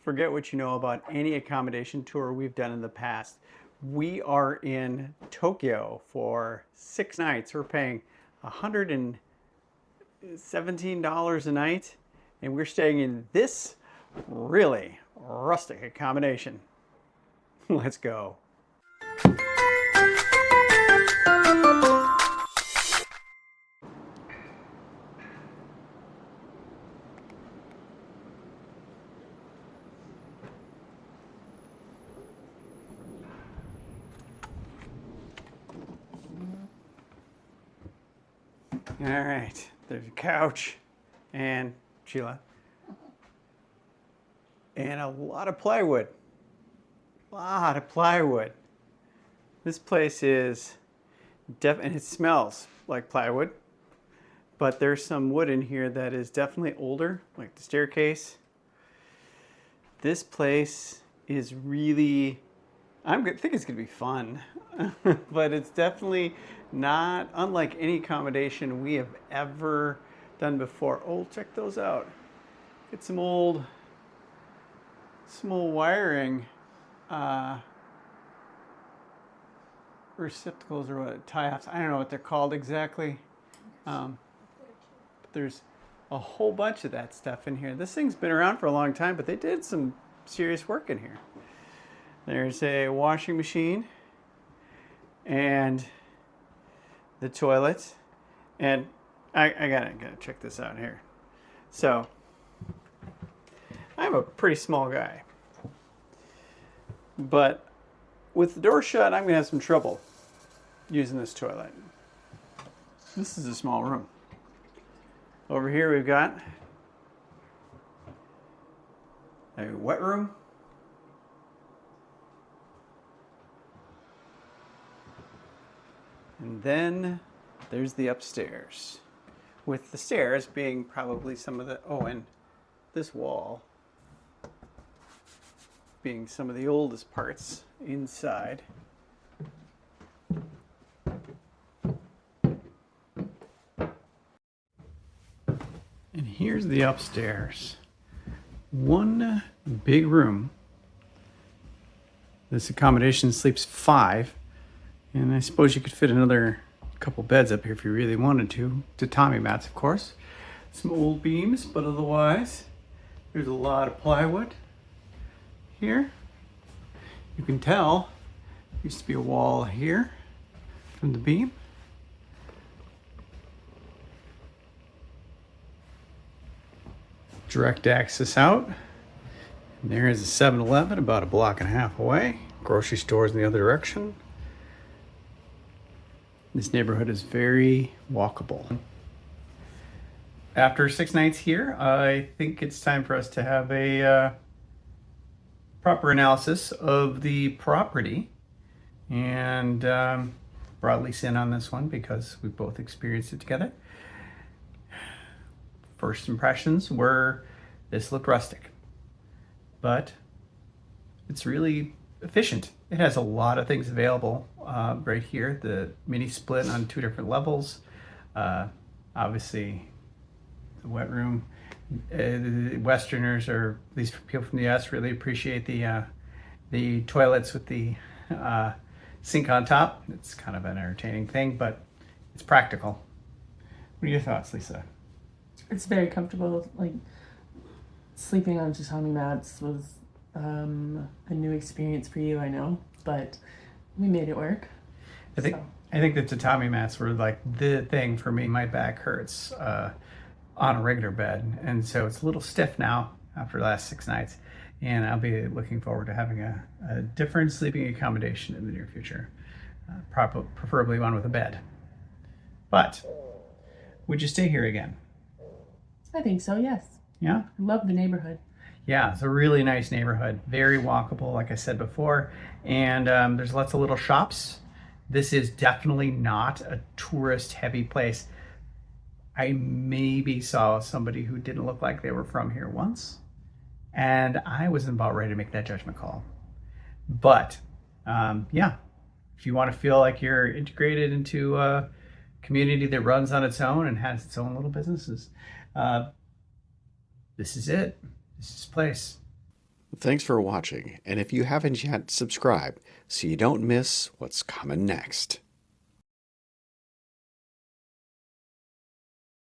forget what you know about any accommodation tour we've done in the past. We are in Tokyo for 6 nights. We're paying $117 a night, and we're staying in this really rustic accommodation. Let's go. All right, there's a couch and Sheila and a lot of plywood. This place is and it smells like plywood, but there's some wood in here that is definitely older, like the staircase. This place is really, I think it's gonna be fun, but it's definitely not unlike any accommodation we have ever done before. Oh, check those out. Get some old wiring, receptacles or what, tie-offs. I don't know what they're called exactly. But there's a whole bunch of that stuff in here. This thing's been around for a long time, but they did some serious work in here. There's a washing machine and the toilet, and I gotta check this out here. So I'm a pretty small guy, but with the door shut, I'm gonna have some trouble using this toilet. This is a small room. Over here we've got a wet room. And then there's the upstairs, with the stairs being probably some of the, and this wall being some of the oldest parts inside. And here's the upstairs. One big room. This accommodation sleeps 5. And I suppose you could fit another couple beds up here if you really wanted to. Tatami mats, of course. Some old beams, but otherwise, there's a lot of plywood here. You can tell, there used to be a wall here from the beam. Direct access out. And there is a 7-Eleven about a block and a half away. Grocery stores in the other direction. This neighborhood is very walkable. After 6 nights here, I think it's time for us to have a proper analysis of the property. And brought Lisa in on this one because we both experienced it together. First impressions were this looked rustic, but it's really efficient. It has a lot of things available right here. The mini split on 2 different levels. Obviously, the wet room. Westerners, or at least people from the US, really appreciate the toilets with the sink on top. It's kind of an entertaining thing, but it's practical. What are your thoughts, Lisa? It's very comfortable. Like, sleeping on tatami mats was a new experience for you, I know, but we made it work. I think the tatami mats were like the thing for me. My back hurts on a regular bed, and so it's a little stiff now after the last 6 nights, and I'll be looking forward to having a different sleeping accommodation in the near future, preferably one with a bed. But would you stay here again? I think so, yes. Yeah? I love the neighborhood. Yeah, it's a really nice neighborhood. Very walkable, like I said before. And there's lots of little shops. This is definitely not a tourist-heavy place. I maybe saw somebody who didn't look like they were from here once, and I wasn't about ready to make that judgment call. But, yeah, if you want to feel like you're integrated into a community that runs on its own and has its own little businesses, this is it. This is the place. Thanks for watching, and if you haven't yet, subscribe so you don't miss what's coming next.